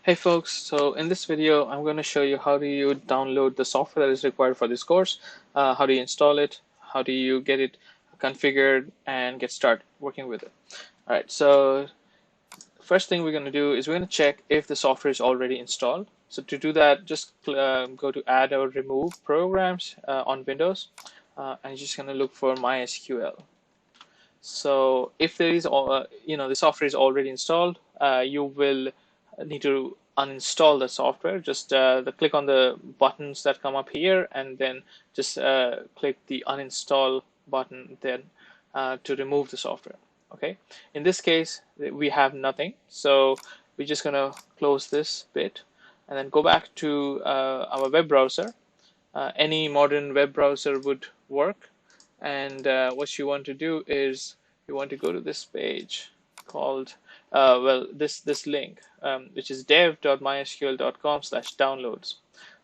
Hey folks, so in this video I'm going to show you how do you download the software that is required for this course, how do you install it, how do you get it configured and get started working with it. Alright, so first thing we're going to do is we're going to check if the software is already installed. So to do that, just go to add or remove programs on Windows and you're just going to look for MySQL. So if there is, the software is already installed, you will need to uninstall the software. Just click on the buttons that come up here, and then just click the uninstall button then to remove the software. Okay. In this case, we have nothing, so we're just gonna close this bit, and then go back to our web browser. Any modern web browser would work. And what you want to do is you want to go to this page called this link, which is dev.mysql.com/downloads.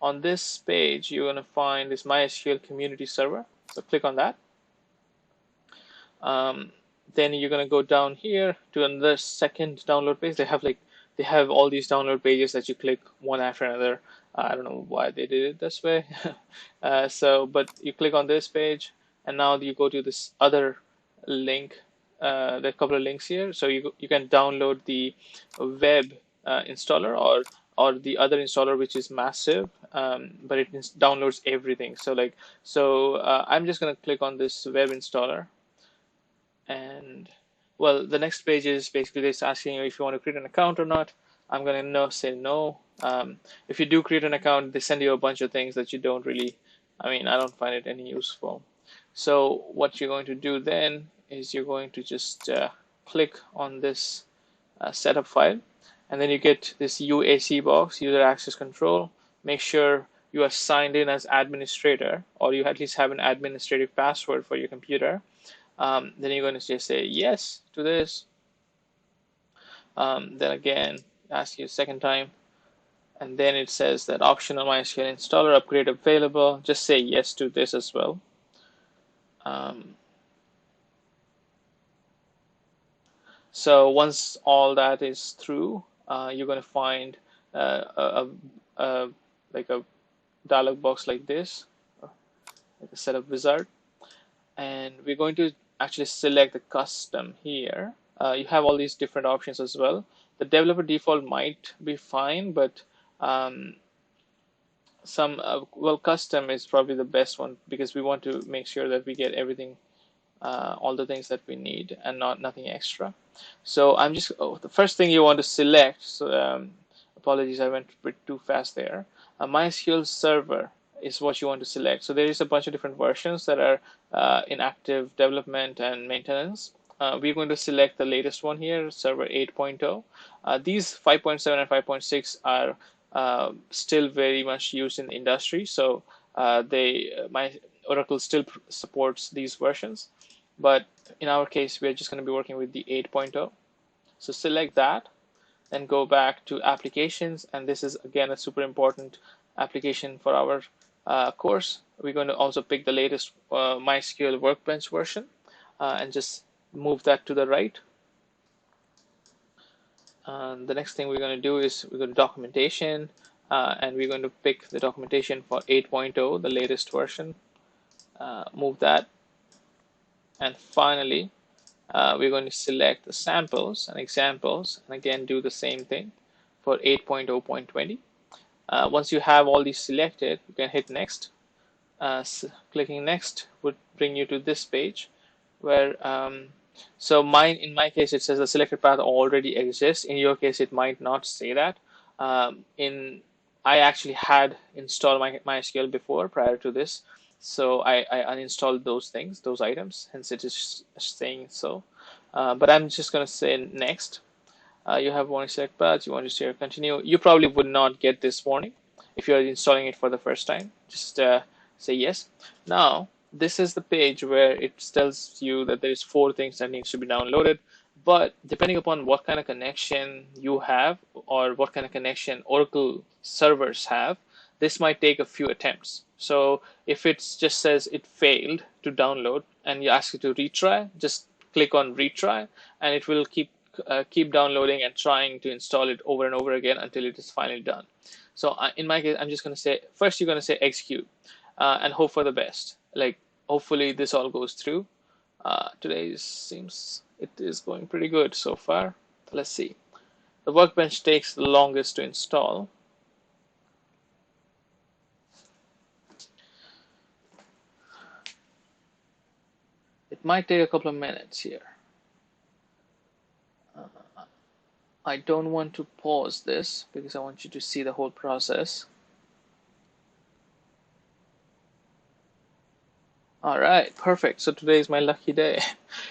On this page you're going to find this MySQL community server, so click on that. Then you're going to go down here to another second download page. They have all these download pages that you click one after another. I don't know why they did it this way. But you click on this page, and now you go to this other link. There are a couple of links here, so you can download the web installer or the other installer, which is massive, but it downloads everything. I'm just gonna click on this web installer, and well, the next page is basically just asking you if you want to create an account or not. I'm gonna say no. If you do create an account, they send you a bunch of things that you don't really, I don't find it any useful. So what you're going to do then is you're going to just click on this setup file, and then you get this UAC box, user access control. Make sure you are signed in as administrator, or you at least have an administrative password for your computer. Then you're going to just say yes to this. Then again, ask you a second time, and then it says that optional MySQL installer upgrade available. Just say yes to this as well. So once all that is through, you're going to find like a dialog box like this, like a setup wizard, and we're going to actually select the custom here. You have all these different options as well. The developer default might be fine, but custom is probably the best one, because we want to make sure that we get everything, all the things that we need, and nothing extra. So the first thing you want to select. So apologies, I went a bit too fast there. MySQL server is what you want to select. So there is a bunch of different versions that are in active development and maintenance. We're going to select the latest one here, server 8.0. These 5.7 and 5.6 are still very much used in the industry, so Oracle still supports these versions, but in our case we're just going to be working with the 8.0. So select that, then go back to applications, and this is again a super important application for our course. We're going to also pick the latest MySQL Workbench version and just move that to the right. The next thing we're going to do is we're going to documentation, and we're going to pick the documentation for 8.0, the latest version. Move that, and finally we're going to select the samples and examples, and again do the same thing for 8.0.20. Once you have all these selected, you can hit next. Clicking next would bring you to this page where in my case it says the selected path already exists. In your case it might not say that. I actually had installed MySQL before, prior to this, so I uninstalled those items, hence it is saying so. But I'm just going to say next. You have warning select paths, you want to say continue. You probably would not get this warning if you're installing it for the first time. Just say yes. Now this is the page where it tells you that there's 4 things that needs to be downloaded, but depending upon what kind of connection you have or what kind of connection Oracle servers have, this might take a few attempts. So if it just says it failed to download and you ask it to retry, just click on retry, and it will keep keep downloading and trying to install it over and over again until it is finally done. So in my case, I'm just going to say, first you're going to say execute and hope for the best. Like, hopefully this all goes through. Today seems it is going pretty good so far. Let's see. The Workbench takes the longest to install. It might take a couple of minutes here. I don't want to pause this because I want you to see the whole process. All right, perfect. So today is my lucky day.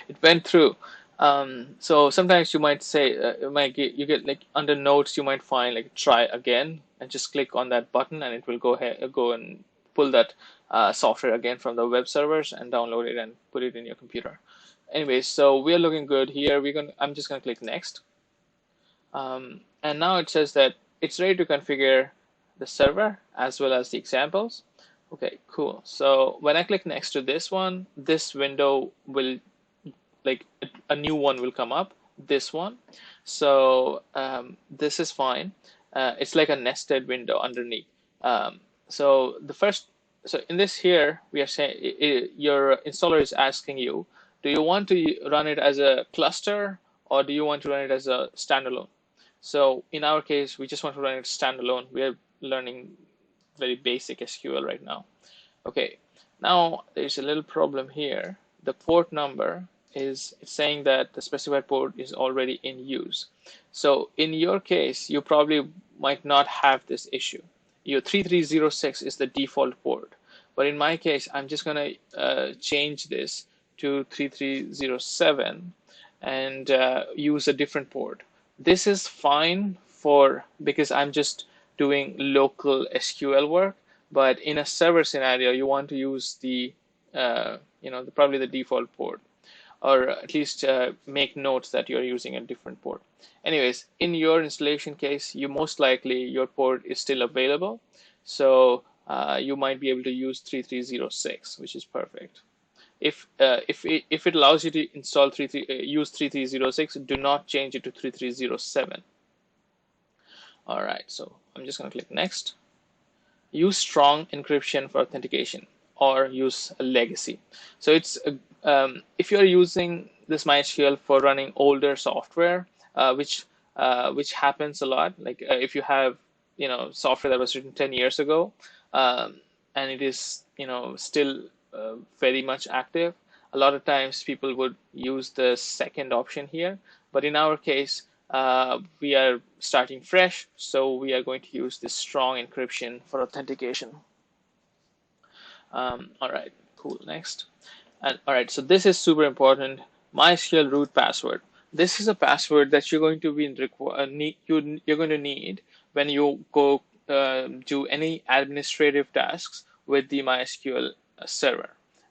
It went through. So sometimes you might say, you get like under notes, you might find like try again and just click on that button and it will go and pull that software again from the web servers and download it and put it in your computer. Anyway, so we are looking good here. I'm just gonna click next. And now it says that it's ready to configure the server as well as the examples. Okay, cool. So when I click next to this one, this window will, like, a new one will come up, this one. So this is fine. It's like a nested window underneath. So in this here, we are saying your installer is asking you, do you want to run it as a cluster or do you want to run it as a standalone? So in our case, we just want to run it standalone. We are learning very basic SQL right now. Okay, now there's a little problem here. The port number is saying that the specified port is already in use. So in your case, you probably might not have this issue. Your 3306 is the default port. But in my case, I'm just going to change this to 3307 and use a different port. This is fine because I'm just doing local SQL work, but in a server scenario, you want to use the probably the default port, or at least make notes that you're using a different port. Anyways, in your installation case, most likely your port is still available, so you might be able to use 3306, which is perfect. If it allows you to install use 3306, do not change it to 3307. All right, so I'm just going to click next. Use strong encryption for authentication, or use a legacy. So it's if you're using this MySQL for running older software, which happens a lot. Like if you have software that was written 10 years ago, and it is still very much active, a lot of times people would use the second option here. But in our case, we are starting fresh, so we are going to use this strong encryption for authentication. All right, cool. Next. And all right, so this is super important. MySQL root password. This is a password that you're going to you're going to need when you go do any administrative tasks with the MySQL server.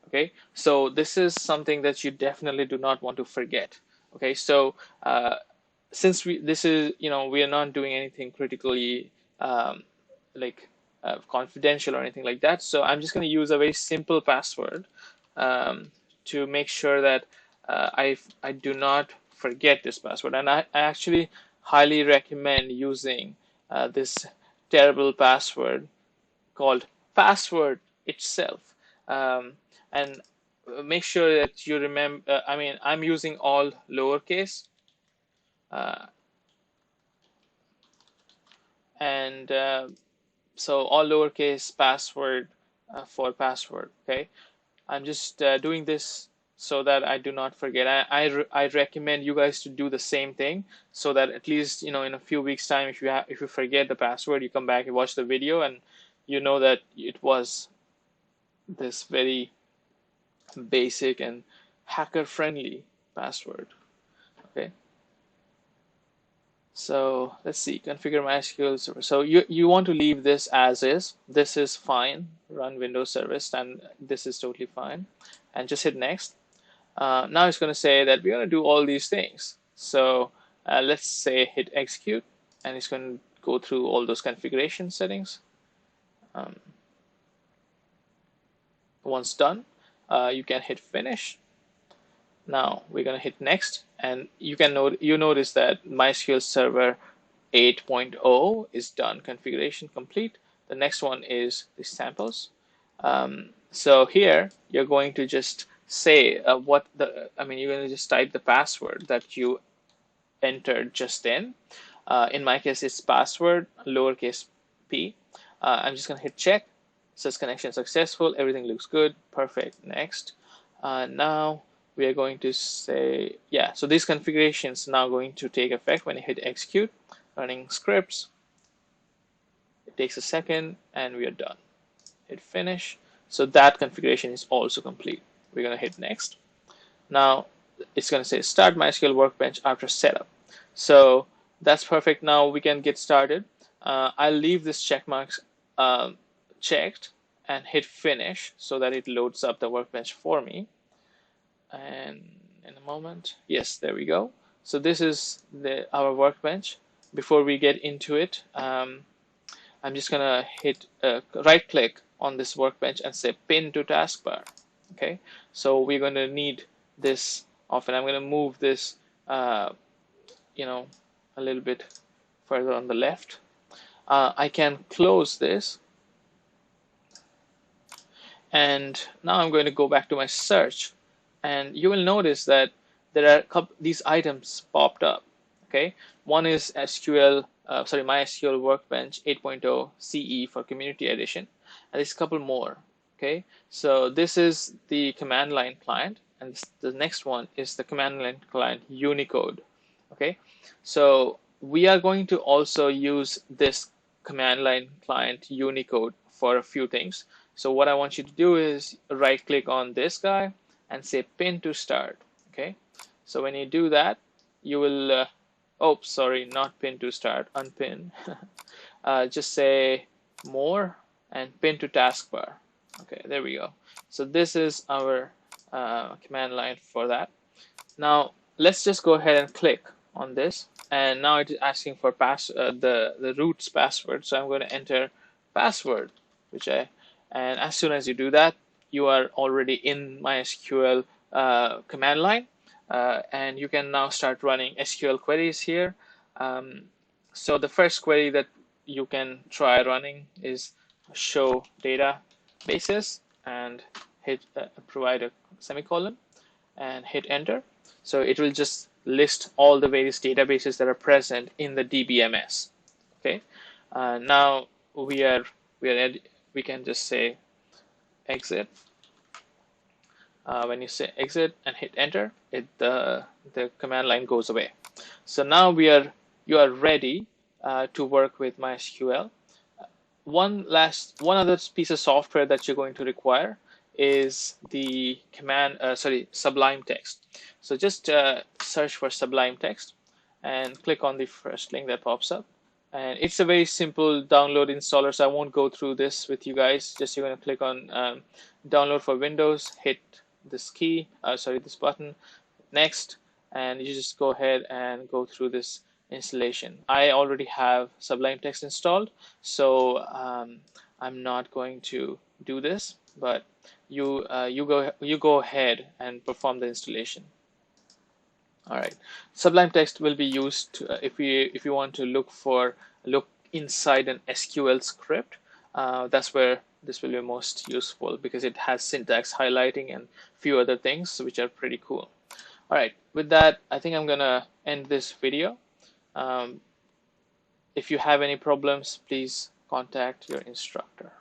Okay, so this is something that you definitely do not want to forget. Okay, so since we are not doing anything critically confidential or anything like that, so I'm just going to use a very simple password to make sure that I do not forget this password. And I actually highly recommend using this terrible password called password itself. And make sure that you remember, I'm using all lowercase, so all lowercase password for password. Okay, I'm just doing this so that I do not forget. I recommend you guys to do the same thing, so that at least in a few weeks time, if you forget the password, you come back, you watch the video, and you know that it was this very basic and hacker friendly password. Okay, so let's see, configure MySQL server. So you want to leave this as is. This is fine. Run Windows service, and this is totally fine. And just hit next. Now it's going to say that we're going to do all these things. So let's say hit execute, and it's going to go through all those configuration settings. Once done, you can hit finish, Now we're going to hit next, and you notice that MySQL Server 8.0 is done, configuration complete. The next one is the samples. So here you're going to just say you're going to just type the password that you entered just then. In my case, it's password lowercase p. I'm just going to hit check. It says connection successful. Everything looks good. Perfect. Next. Now we are going to say, yeah, so these configurations now going to take effect when you hit execute. Running scripts. It takes a second and we are done. Hit finish. So that configuration is also complete. We're going to hit next. Now it's going to say start MySQL Workbench after setup. So that's perfect. Now we can get started. I'll leave this check marks checked and hit finish so that it loads up the workbench for me. And in a moment, yes, there we go. So this is our workbench. Before we get into it, I'm just gonna hit right click on this workbench and say pin to taskbar. Okay, so we're going to need this often. I'm going to move this a little bit further on the left. I can close this, and now I'm going to go back to my search, and you will notice that there are these items popped up. Okay, one is MySQL Workbench 8.0 CE for Community Edition, and there's a couple more. Okay, so this is the command line client, and the next one is the command line client Unicode. Okay, so we are going to also use this command line client Unicode for a few things. So what I want you to do is right click on this guy and say pin to start. Okay, so when you do that, you will not pin to start, unpin. Just say more and pin to taskbar. Okay, there we go. So this is our command line for that. Now let's just go ahead and click on this, and now it is asking for the root's password. So I'm going to enter password, and as soon as you do that, you are already in MySQL command line, and you can now start running SQL queries here. So the first query that you can try running is show databases, and hit provide a semicolon and hit enter. So it will just list all the various databases that are present in the DBMS. Okay, now we can just say exit. When you say exit and hit enter, the command line goes away. So now you are ready to work with MySQL. One other piece of software that you're going to require is the Sublime Text. So just search for Sublime Text and click on the first link that pops up. And it's a very simple download installer, so I won't go through this with you guys. Just you're going to click on download for Windows, hit this this button, next, and you just go ahead and go through this installation. I already have Sublime Text installed, so I'm not going to do this, but you go ahead and perform the installation. All right, Sublime Text will be used if you want to look inside an SQL script. That's where this will be most useful, because it has syntax highlighting and a few other things which are pretty cool. All right, with that, I think I'm gonna end this video. If you have any problems, please contact your instructor.